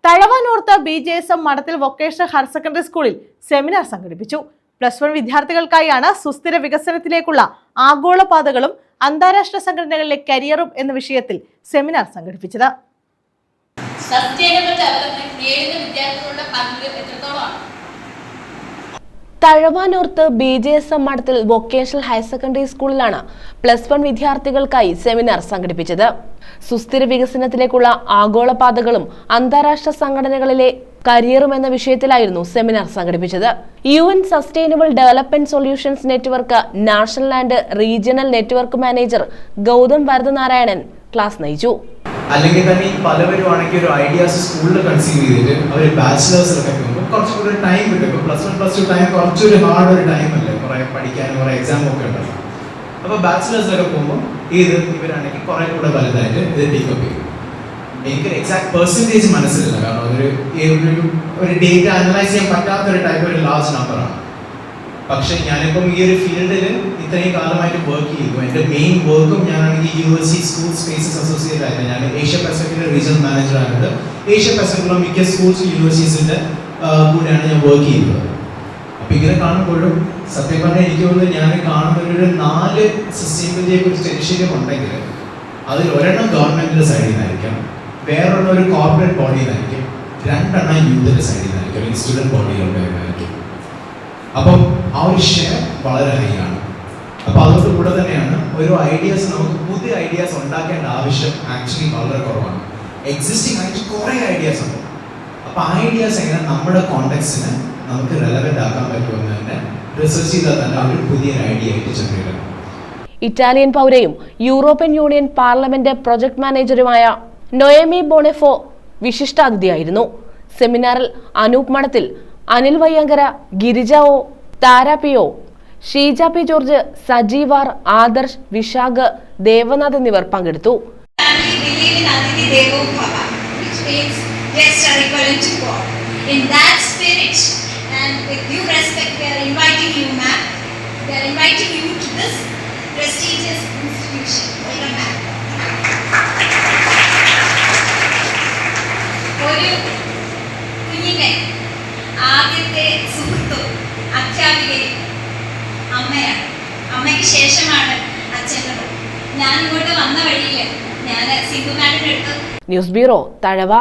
തഴവാനോർത്ത് BJSM മഠത്തിൽ vocational higher secondary സ്കൂളിൽ seminar സംഘടിപ്പിച്ചു. +1 വിദ്യാർത്ഥികൾക്കായാണ് സുസ്ഥിര വികസനത്തിലേക്കുള്ള ആഗോളപാതകളും അന്താരാഷ്ട്ര സംഘടനകളിലെ കരിയറും എന്ന വിഷയത്തിൽ സെമിനാർ സംഘടിപ്പിച്ചത്. തഴവാനോർത്ത് BJSM മഠത്തിൽ വൊക്കേഷണൽ ഹയർ സെക്കൻഡറി സ്കൂളിലാണ് +1 വിദ്യാർത്ഥികൾക്കായി സെമിനാർ സംഘടിപ്പിച്ചത്. സുസ്ഥിര വികസനത്തിലേക്കുള്ള ആഗോളപാതകളും അന്താരാഷ്ട്ര സംഘടനകളിലെ കരിയറും എന്ന വിഷയത്തിലായിരുന്നു സെമിനാർ സംഘടിപ്പിച്ചത്. UN sustainable development solutions network national and regional network manager Gautam Varadanarayanan class നയിച്ചു. അല്ലെങ്കിൽ തന്നെ പലവരും ആണെങ്കിൽ ഒരു ഐഡിയാസ് സ്കൂളിൽ കൺസീവ് ചെയ്തിട്ട് അവർ ബാച്ചിലേഴ്സിലൊക്കെ പോകുമ്പോൾ കുറച്ചുകൂടി ടൈം കിട്ടും. +1+2 ടൈം കുറച്ചൊരു ഹാർഡ് ഒരു ടൈം അല്ലേ, കുറേ പഠിക്കാനും കുറേ എക്സാം ഒക്കെ ഉണ്ടല്ലോ. അപ്പോൾ ബാച്ചിലേഴ്സിലൊക്കെ പോകുമ്പോൾ ഇവരാണെങ്കിൽ കുറേ കൂടെ വലുതായിട്ട് ഇത് ടേക്കപ്പ് ചെയ്യും. എനിക്കൊരു എക്സാക്ട് പെർസെൻറ്റേജ് മനസ്സിലില്ല, കാരണം ഒരു ഡേറ്റ അനലൈസ് ചെയ്യാൻ പറ്റാത്തൊരു ടൈപ്പ് ഒരു ലാർജ് നമ്പറാണ്. പക്ഷെ ഞാനിപ്പം ഈ ഒരു ഫീൽഡിൽ ഇത്രയും കാലമായിട്ട് വർക്ക് ചെയ്തു. എൻ്റെ മെയിൻ വർക്കും ഞാനാണെങ്കിൽ യൂണിവേഴ്സിറ്റി സ്കൂൾ സ്പേസസ് അസോസിയേറ്റ് ആയിട്ട് ഞാൻ ഏഷ്യ പസഫിക്കിൻ്റെ റീജിയണൽ മാനേജർ ആയിട്ട് ഏഷ്യ പസഫിക്കിലുള്ള മിക്ക സ്കൂൾസ് യൂണിവേഴ്സിറ്റീസിൻ്റെ കൂടെയാണ് ഞാൻ വർക്ക് ചെയ്യുന്നത്. അപ്പോൾ ഇങ്ങനെ കാണുമ്പോഴും സത്യം പറഞ്ഞാൽ എനിക്ക് തോന്നുന്നു ഞാൻ കാണുന്നൊരു 4 സസ്റ്റൈനബിലിറ്റിയെ കുറിച്ച് ഇനിഷ്യേറ്റീവ് ഉണ്ടെങ്കിൽ അതിൽ ഒരെണ്ണം ഗവൺമെൻറ്റിൻ്റെ സൈഡിൽ നിന്നായിരിക്കാം, വേറൊരെണ്ണം ഒരു കോർപ്പറേറ്റ് ബോഡിയിൽ നിന്നായിരിക്കും, 2 എണ്ണം യൂത്തിൻ്റെ സൈഡിൽ നിന്നായിരിക്കും, അല്ലെങ്കിൽ സ്റ്റുഡൻറ്റ് ബോഡികളുടെ ആയിരിക്കും. അപ്പം ആ ഒരു ഷെയർ വളരെ ഹൈ ആണ്. അപ്പോൾ അതോട് കൂടെ തന്നെയാണ് ഒരു ഐഡിയാസ് നമുക്ക് പുതിയ ഐഡിയാസ് ഉണ്ടാക്കേണ്ട ആവശ്യം ആക്ച്വലി വളരെ കുറവാണ്. എക്സിസ്റ്റിംഗ് ആയിട്ട് കുറേ ഐഡിയാസ് ഉണ്ട്. അപ്പോൾ ആ ഐഡിയാസ് എങ്ങനെ നമ്മുടെ കോണ്ടെക്സ്റ്റിന് നമുക്ക് റെലവെൻ്റ് ആക്കാൻ പറ്റുമെന്ന് തന്നെ റിസർച്ച് ചെയ്താൽ തന്നെ ഒരു പുതിയൊരു ഐഡിയ ആയിട്ട് ചെറിയ ഇറ്റാലിയൻ പൗരയും യൂറോപ്യൻ യൂണിയൻ പാർലമെന്റ് പ്രൊജക്ട് മാനേജറുമായ നൊയമി ബോണെഫോ വിശിഷ്ടാതിഥിയായിരുന്നു. സെമിനാറിൽ Anoop Madathil, Anil Vayyankara, Girija O, Thara PO, Sheeja P George, Sajeevar, Adarsh, Vishakh, Devanath എന്നിവർ പങ്കെടുത്തു. ആദ്യത്തെ സുഹൃത്തും അധ്യാപികയും അമ്മയാണ്. അമ്മയ്ക്ക് ശേഷമാണ് അച്ഛൻ്റെ. ഞാൻ ഇങ്ങോട്ട് വന്ന വഴിയിൽ ഞാൻ സിന്ധു മാഡിൻ്റെ അടുത്ത്. News bureau, Thazhava.